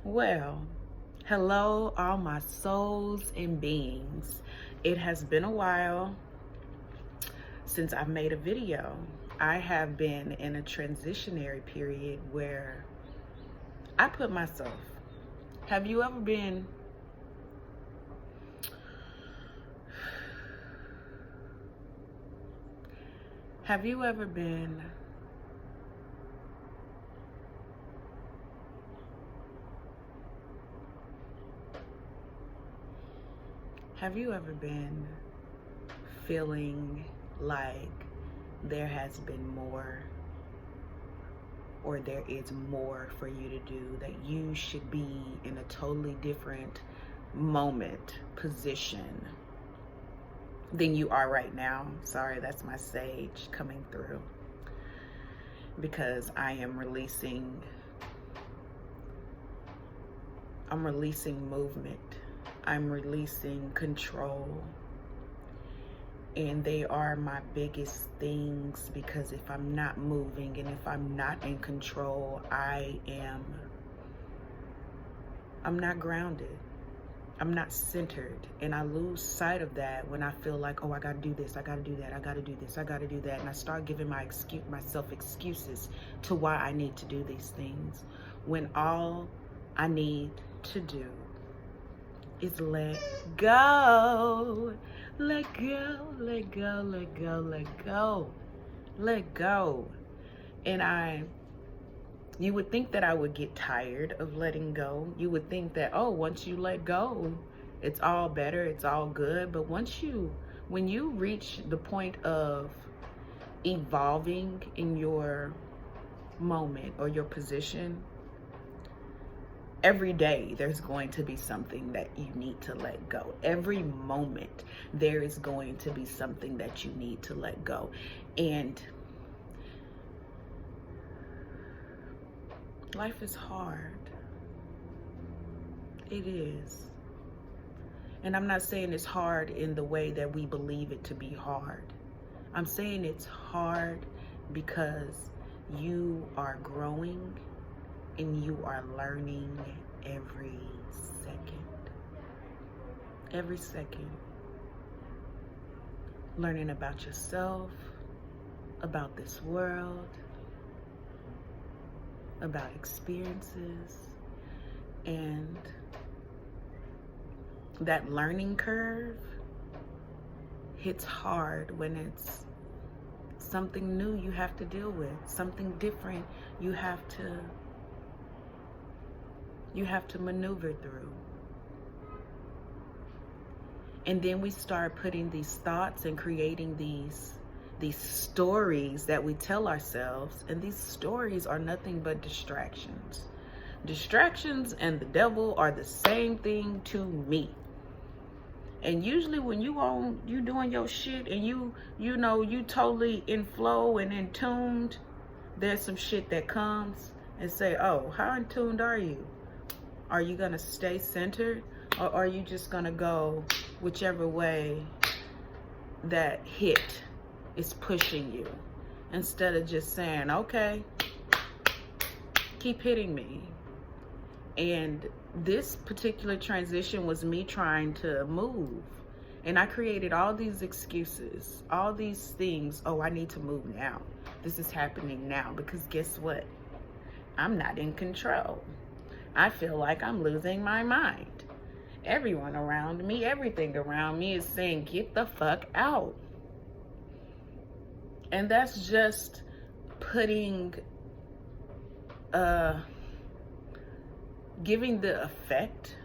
Well, hello, all my souls and beings. It has been a while since I've made a video. I have been in a transitionary period where I put myself. Have you ever been have you ever been have you ever been feeling like there has been more, or there is more for you to do, that you should be in a totally different moment, position than you are right now? Sorry, that's my sage coming through, because I'm releasing movement. I'm releasing control. And they are my biggest things, because if I'm not moving and if I'm not in control, I'm not grounded. I'm not centered. And I lose sight of that when I feel like, oh, I gotta do this, I gotta do that, I gotta do this, I gotta do that. And I start giving myself excuses to why I need to do these things, when all I need to do is let go. Let go, let go, let go, let go, let go. And you would think that I would get tired of letting go. You would think that, oh, once you let go, it's all better, it's all good. But when you reach the point of evolving in your moment or your position, every day there's going to be something that you need to let go. Every moment there is going to be something that you need to let go. And life is hard. It is. And I'm not saying it's hard in the way that we believe it to be hard. I'm saying it's hard because you are growing and you are learning every second. Every second. Learning about yourself, about this world, about experiences. And that learning curve hits hard when it's something new you have to deal with, something different you have to maneuver through. And then we start putting these thoughts and creating these stories that we tell ourselves, and these stories are nothing but distractions. Distractions and the devil are the same thing to me. And usually when you doing your shit and you totally in flow and in tuned, there's some shit that comes and say, oh, how in tuned are you? Are you gonna stay centered, or are you just gonna go whichever way that hit is pushing you, instead of just saying, okay, keep hitting me? And this particular transition was me trying to move. And I created all these excuses, all these things. Oh, I need to move now. This is happening now. Because guess what? I'm not in control. I feel like I'm losing my mind. Everyone around me, everything around me is saying, get the fuck out. And that's just putting, giving the effect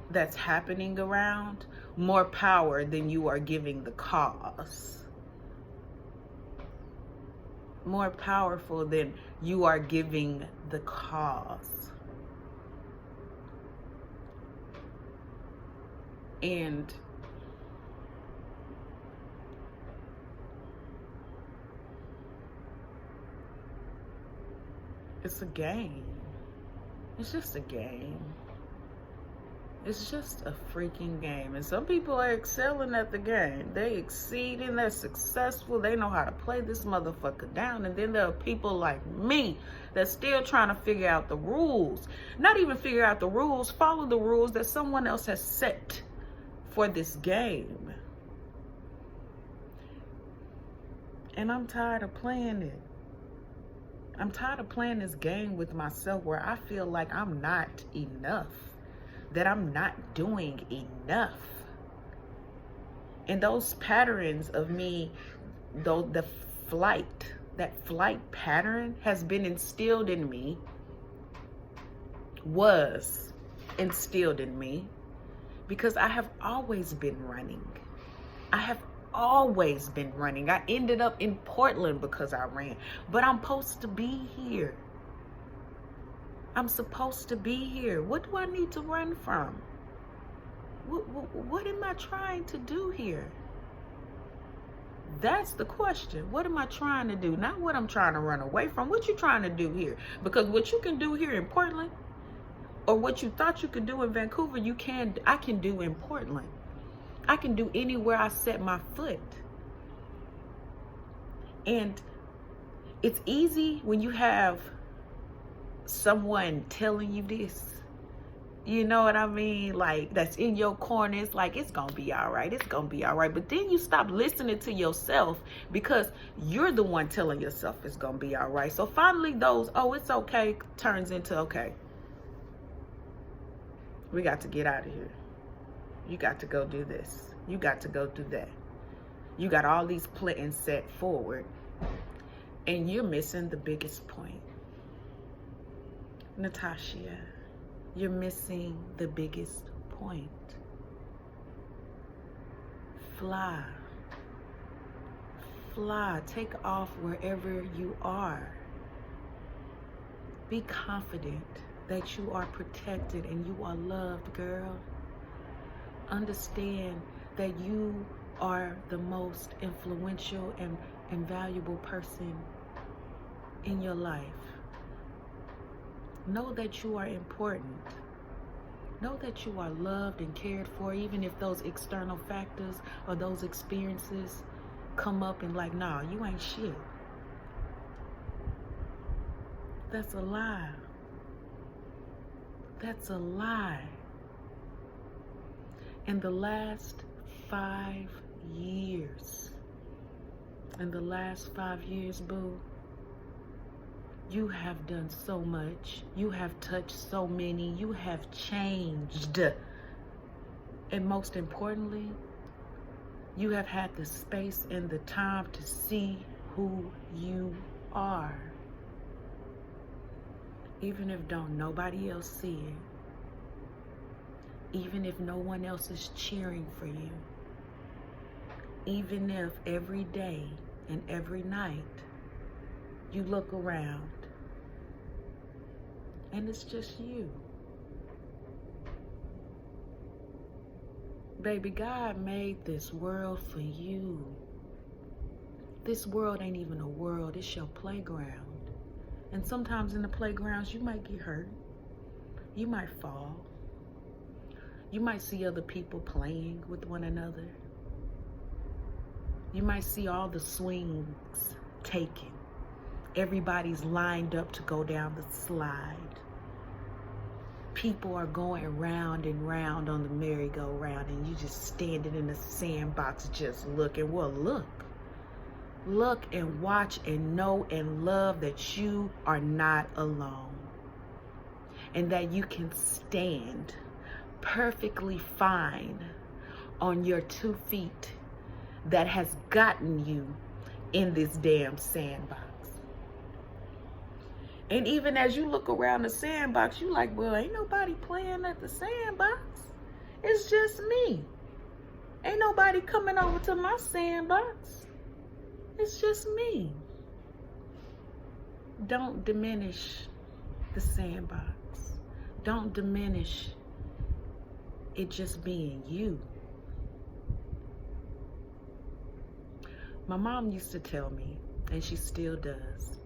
that's happening around more power than you are giving the cause. More powerful than you are giving the cause. And it's a game. It's just a game. It's just a freaking game. And some people are excelling at the game. They exceeding, they're successful. They know how to play this motherfucker down. And then there are people like me that's still trying to figure out the rules. Not even figure out the rules, follow the rules that someone else has set for this game. And I'm tired of playing it. I'm tired of playing this game with myself where I feel like I'm not enough, that I'm not doing enough. And those patterns of me, though, that flight pattern has been instilled in me, was instilled in me, because I have always been running. I have always been running. I ended up in Portland because I ran, but I'm supposed to be here. I'm supposed to be here. What do I need to run from? What am I trying to do here? That's the question. What am I trying to do? Not what I'm trying to run away from. What you trying to do here? Because what you can do here in Portland, or what you thought you could do in Vancouver, I can do in Portland. I can do anywhere I set my foot. And it's easy when you have someone telling you this. You know what I mean? Like, that's in your corner. It's like, it's going to be all right. It's going to be all right. But then you stop listening to yourself, because you're the one telling yourself it's going to be all right. So finally those, oh, it's okay, turns into, okay, we got to get out of here. You got to go do this. You got to go do that. You got all these plans set forward, and you're missing the biggest point. Natasha, you're missing the biggest point. Fly. Fly. Take off wherever you are. Be confident that you are protected and you are loved, girl. Understand that you are the most influential and valuable person in your life. Know that you are important. Know that you are loved and cared for, even if those external factors or those experiences come up and like, nah, you ain't shit. That's a lie. That's a lie. In the last 5 years, boo, you have done so much. You have touched so many. You have changed. And most importantly, you have had the space and the time to see who you are. Even if don't nobody else see it. Even if no one else is cheering for you. Even if every day and every night you look around and it's just you. Baby, God made this world for you. This world ain't even a world, it's your playground. And sometimes in the playgrounds you might get hurt. You might fall. You might see other people playing with one another. You might see all the swings taken. Everybody's lined up to go down the slide. People are going round and round on the merry-go-round, and you just standing in the sandbox just looking. Well, look and watch and know and love that you are not alone, and that you can stand perfectly fine on your 2 feet that has gotten you in this damn sandbox. And even as you look around the sandbox, you like, well, ain't nobody playing at the sandbox. It's just me. Ain't nobody coming over to my sandbox. It's just me. Don't diminish the sandbox. Don't diminish it just being you. My mom used to tell me, and she still does,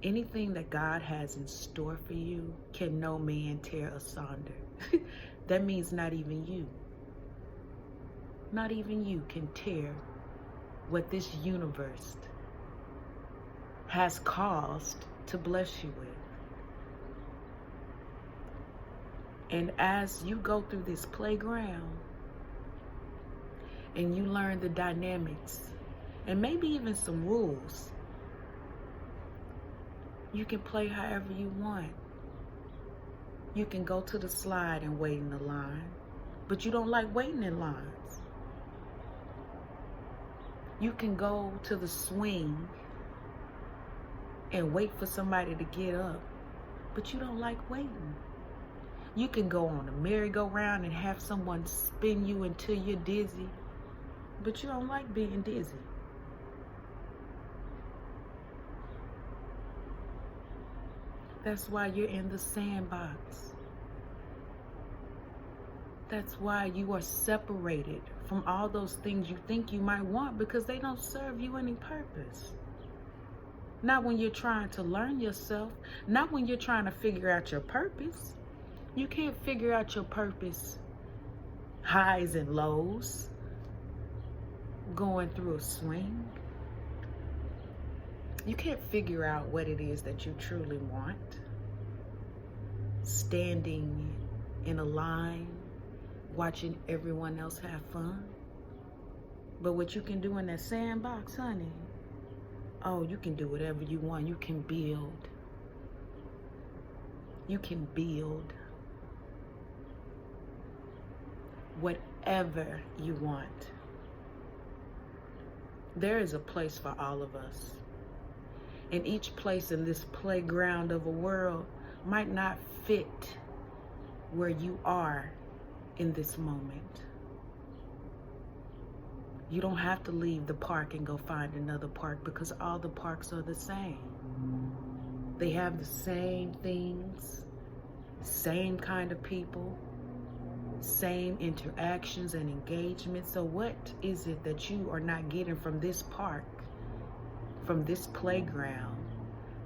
anything that God has in store for you can no man tear asunder. That means not even you can tear what this universe has caused to bless you with. And as you go through this playground and you learn the dynamics and maybe even some rules, you can play however you want. You can go to the slide and wait in the line, but you don't like waiting in lines. You can go to the swing and wait for somebody to get up, but you don't like waiting. You can go on a merry-go-round and have someone spin you until you're dizzy, but you don't like being dizzy. That's why you're in the sandbox. That's why you are separated from all those things you think you might want, because they don't serve you any purpose. Not when you're trying to learn yourself, not when you're trying to figure out your purpose. You can't figure out your purpose, highs and lows, going through a swing. You can't figure out what it is that you truly want, standing in a line, watching everyone else have fun. But what you can do in that sandbox, honey, oh, you can do whatever you want. You can build. You can build whatever you want. There is a place for all of us. And each place in this playground of a world might not fit where you are in this moment. You don't have to leave the park and go find another park, because all the parks are the same. They have the same things, same kind of people, same interactions and engagements. So what is it that you are not getting from this park, from this playground,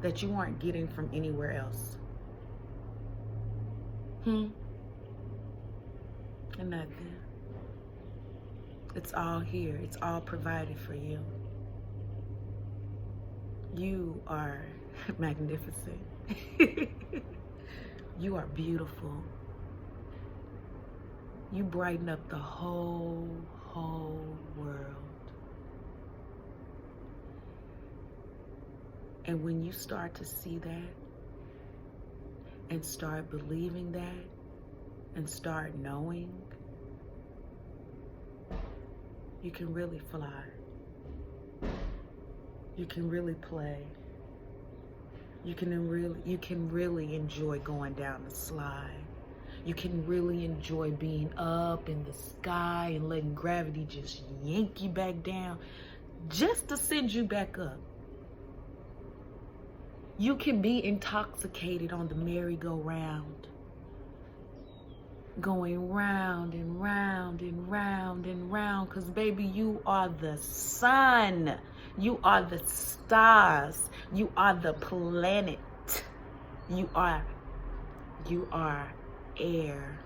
that you aren't getting from anywhere else? Nothing. It's all here. It's all provided for you. You are magnificent. You are beautiful. You brighten up the whole world. And when you start to see that and start believing that and start knowing, you can really fly. You can really play. You can really enjoy going down the slide. You can really enjoy being up in the sky and letting gravity just yank you back down just to send you back up. You can be intoxicated on the merry-go-round, going round and round and round and round, because baby, you are the sun. You are the stars. You are the planet. You are air.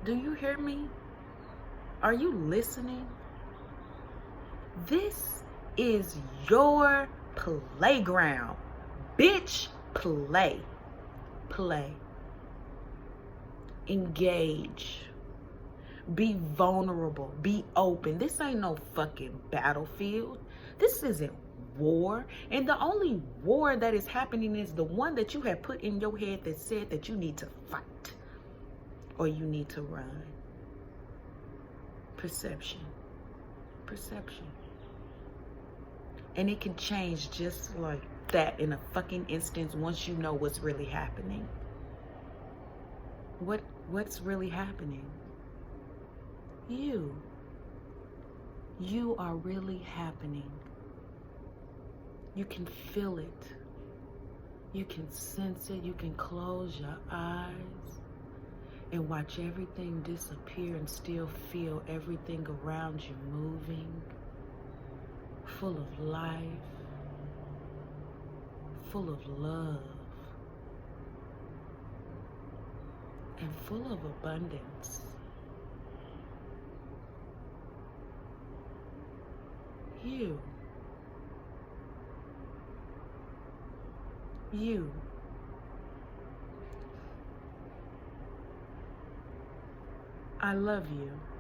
Do you hear me? Are you listening? This is your playground. Bitch, play. Play. Engage. Be vulnerable. Be open. This ain't no fucking battlefield. This isn't war. And the only war that is happening is the one that you have put in your head that said that you need to fight or you need to run. Perception. Perception. And it can change just like that in a fucking instance once you know what's really happening. What's really happening? You are really happening. You can feel it. You can sense it. You can close your eyes and watch everything disappear and still feel everything around you moving, full of life, full of love. and full of abundance. You. I love you.